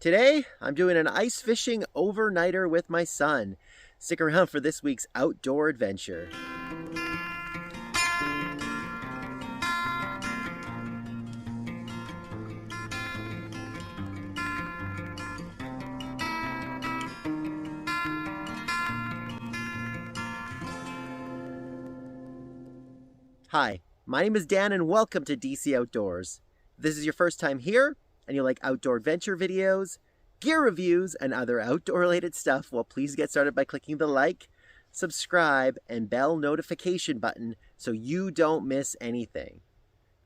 Today, I'm doing an ice fishing overnighter with my son. Stick around for this week's outdoor adventure. Hi, my name is Dan and welcome to DC Outdoors. If this is your first time here and you like outdoor adventure videos, gear reviews, and other outdoor related stuff, well, please get started by clicking the like, subscribe, and bell notification button so you don't miss anything.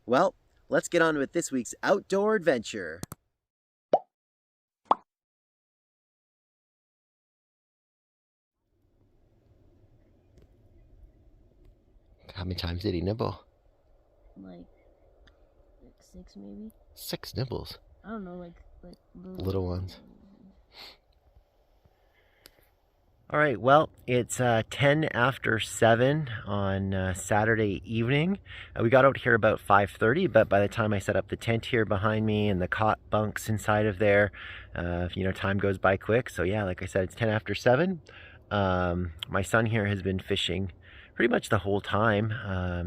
Well, let's get on with this week's outdoor adventure. How many times did he nibble? Like 6 maybe. 6 nibbles. I don't know, like little ones. All right, well, it's 10 after 7 on Saturday evening. We got out here about 5:30, but by the time I set up the tent here behind me and the cot bunks inside of there, time goes by quick. So yeah, like I said, it's 10 after 7. My son here has been fishing pretty much the whole time,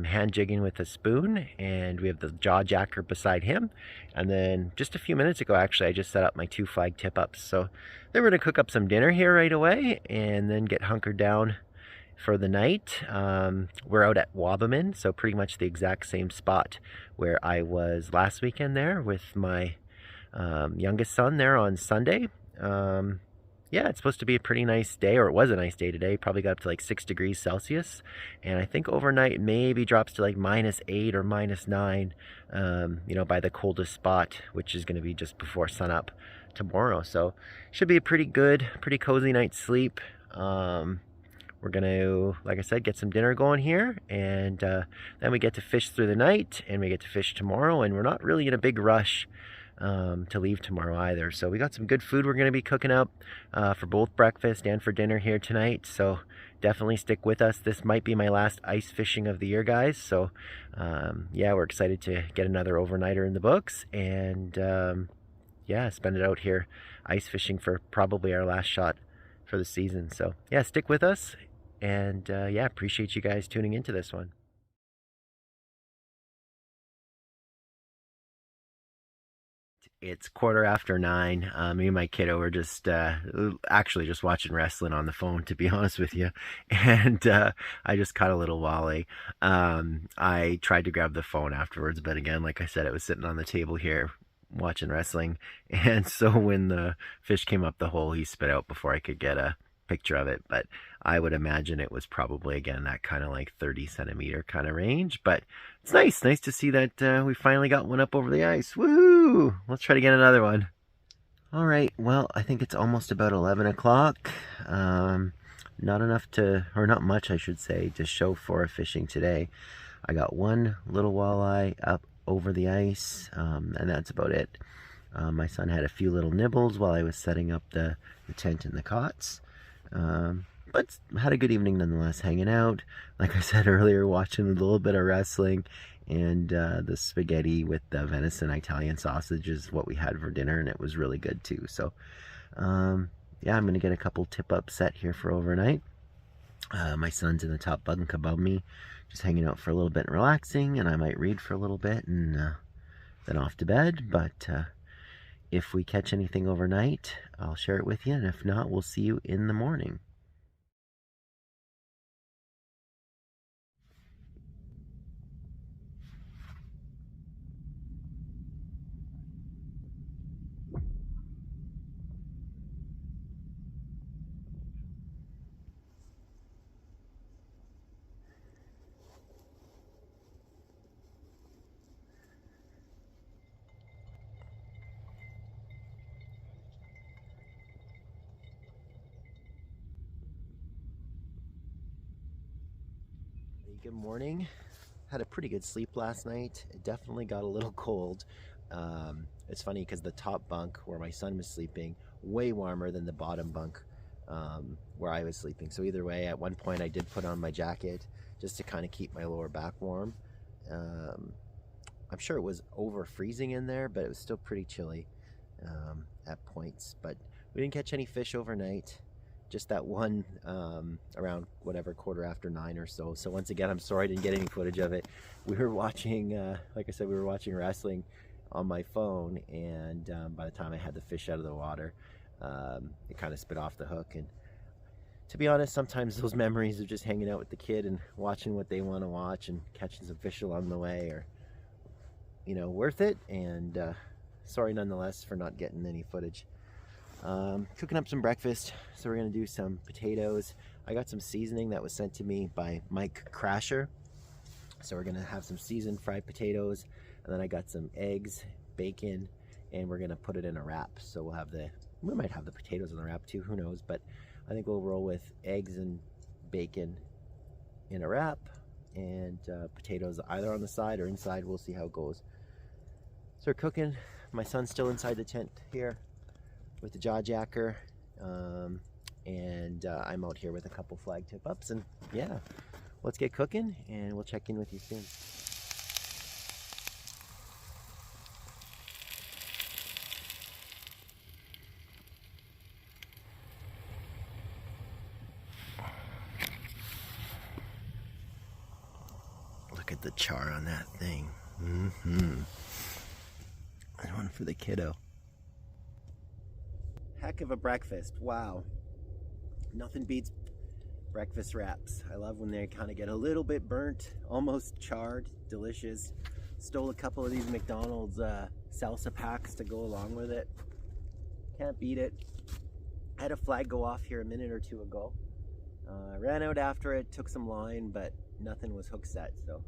hand jigging with a spoon, and we have the jaw jacker beside him. And then just a few minutes ago, actually, I just set up my 2 flag tip ups. So then we're gonna cook up some dinner here right away and then get hunkered down for the night. We're out at Wabamun, so pretty much the exact same spot where I was last weekend there with my youngest son there on Sunday. Yeah, it's supposed to be a pretty nice day, or it was a nice day today. Probably got up to like 6 degrees Celsius. And I think overnight maybe drops to like -8 or -9, by the coldest spot, which is going to be just before sunup tomorrow. So should be a pretty good, pretty cozy night's sleep. We're going to, like I said, get some dinner going here. And then we get to fish through the night, and we get to fish tomorrow. And we're not really in a big rush to leave tomorrow either. So we got some good food we're going to be cooking up for both breakfast and for dinner here tonight. So definitely stick with us. This might be my last ice fishing of the year, guys. So yeah, we're excited to get another overnighter in the books and yeah, spend it out here ice fishing for probably our last shot for the season. So yeah, stick with us, and yeah, appreciate you guys tuning into this one. It's 9:15. Me and my kiddo were just actually just watching wrestling on the phone, to be honest with you. And I just caught a little walleye. I tried to grab the phone afterwards, but again, like I said, it was sitting on the table here watching wrestling. And so when the fish came up the hole, he spit out before I could get a picture of it. But I would imagine it was probably, again, that kind of like 30-centimeter kind of range. But it's nice to see that we finally got one up over the ice. Woo! Let's try to get another one. All right, well, I think it's almost about 11 o'clock. Not enough not much, I should say, to show for fishing today. I got one little walleye up over the ice, and that's about it. My son had a few little nibbles while I was setting up the tent and the cots. But had a good evening nonetheless, hanging out. Like I said earlier, watching a little bit of wrestling, and the spaghetti with the venison Italian sausage is what we had for dinner, and it was really good too. So yeah, I'm gonna get a couple tip up set here for overnight. My son's in the top bunk above me, just hanging out for a little bit and relaxing, and I might read for a little bit and then off to bed. But if we catch anything overnight, I'll share it with you, and if not, we'll see you in the morning. Good morning. Had a pretty good sleep last night. It definitely got a little cold. It's funny because the top bunk where my son was sleeping, way warmer than the bottom bunk where I was sleeping. So either way, at one point I did put on my jacket just to kind of keep my lower back warm. I'm sure it was over freezing in there, but it was still pretty chilly at points. points, but we didn't catch any fish overnight. Just that one around whatever 9:15 or so. So once again, I'm sorry I didn't get any footage of it. We were watching, like I said, we were watching wrestling on my phone, and by the time I had the fish out of the water, it kind of spit off the hook. And to be honest, sometimes those memories of just hanging out with the kid and watching what they want to watch and catching some fish along the way are, you know, worth it. And sorry nonetheless for not getting any footage. Cooking up some breakfast, so we're gonna do some potatoes. I got some seasoning that was sent to me by Mike Crasher, so we're gonna have some seasoned fried potatoes, and then I got some eggs, bacon, and we're gonna put it in a wrap. So we might have the potatoes in the wrap too, who knows, but I think we'll roll with eggs and bacon in a wrap, and potatoes either on the side or inside. We'll see how it goes. So we're cooking. My son's still inside the tent here with the jaw jacker, and I'm out here with a couple flag tip ups, and yeah, let's get cooking and we'll check in with you soon. Look at the char on that thing. That one for the kiddo. Heck of a breakfast. Wow. Nothing beats breakfast wraps. I love when they kind of get a little bit burnt, almost charred. Delicious. Stole a couple of these McDonald's salsa packs to go along with it. Can't beat it. I had a flag go off here a minute or two ago. I ran out after it, took some line, but nothing was hook set. So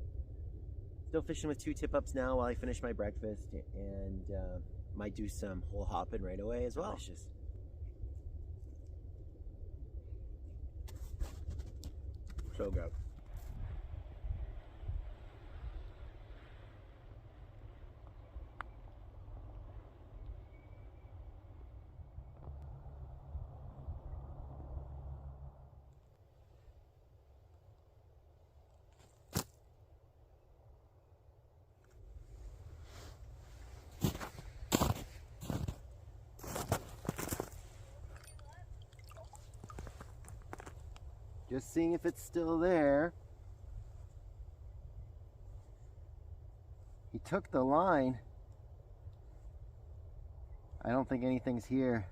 still fishing with 2 tip ups now while I finish my breakfast, and might do some hole hopping right away as well. Delicious. So good. Just seeing if it's still there. He took the line. I don't think anything's here.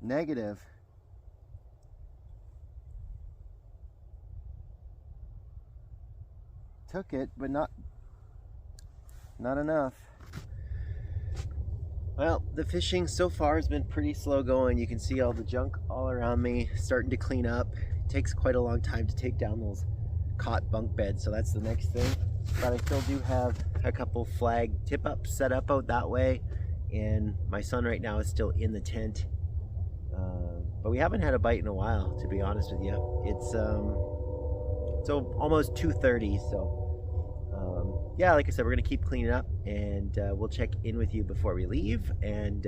Negative. Took it, but not enough. Well, the fishing so far has been pretty slow going. You can see all the junk all around me starting to clean up. It takes quite a long time to take down those caught bunk beds, so that's the next thing. But I still do have a couple flag tip ups set up out that way, and my son right now is still in the tent. But we haven't had a bite in a while, to be honest with you. It's almost 2:30, so yeah, like I said, we're gonna keep cleaning up, and we'll check in with you before we leave, and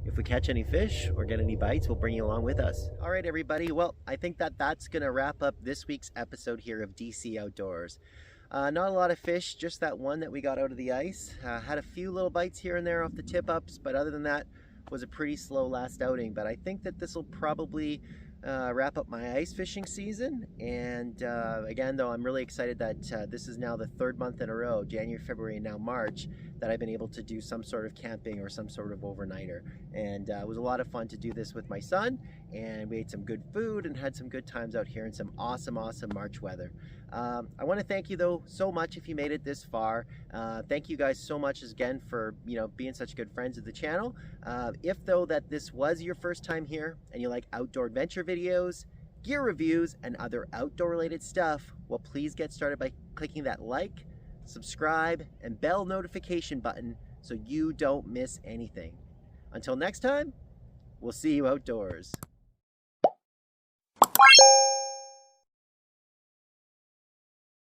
if we catch any fish or get any bites, we'll bring you along with us. All right, everybody, well, I think that's gonna wrap up this week's episode here of DC Outdoors. Not a lot of fish, just that one that we got out of the ice. Had a few little bites here and there off the tip ups, but other than that, was a pretty slow last outing. But I think that this will probably wrap up my ice fishing season. And again, though, I'm really excited that this is now the 3rd month in a row, January, February, and now March, that I've been able to do some sort of camping or some sort of overnighter. And it was a lot of fun to do this with my son, and we ate some good food and had some good times out here in some awesome March weather. I want to thank you, though, so much if you made it this far. Thank you guys so much again for being such good friends of the channel. If though that this was your first time here and you like outdoor adventure videos, gear reviews, and other outdoor related stuff, well, please get started by clicking that like, subscribe, and bell notification button so you don't miss anything. Until next time, we'll see you outdoors.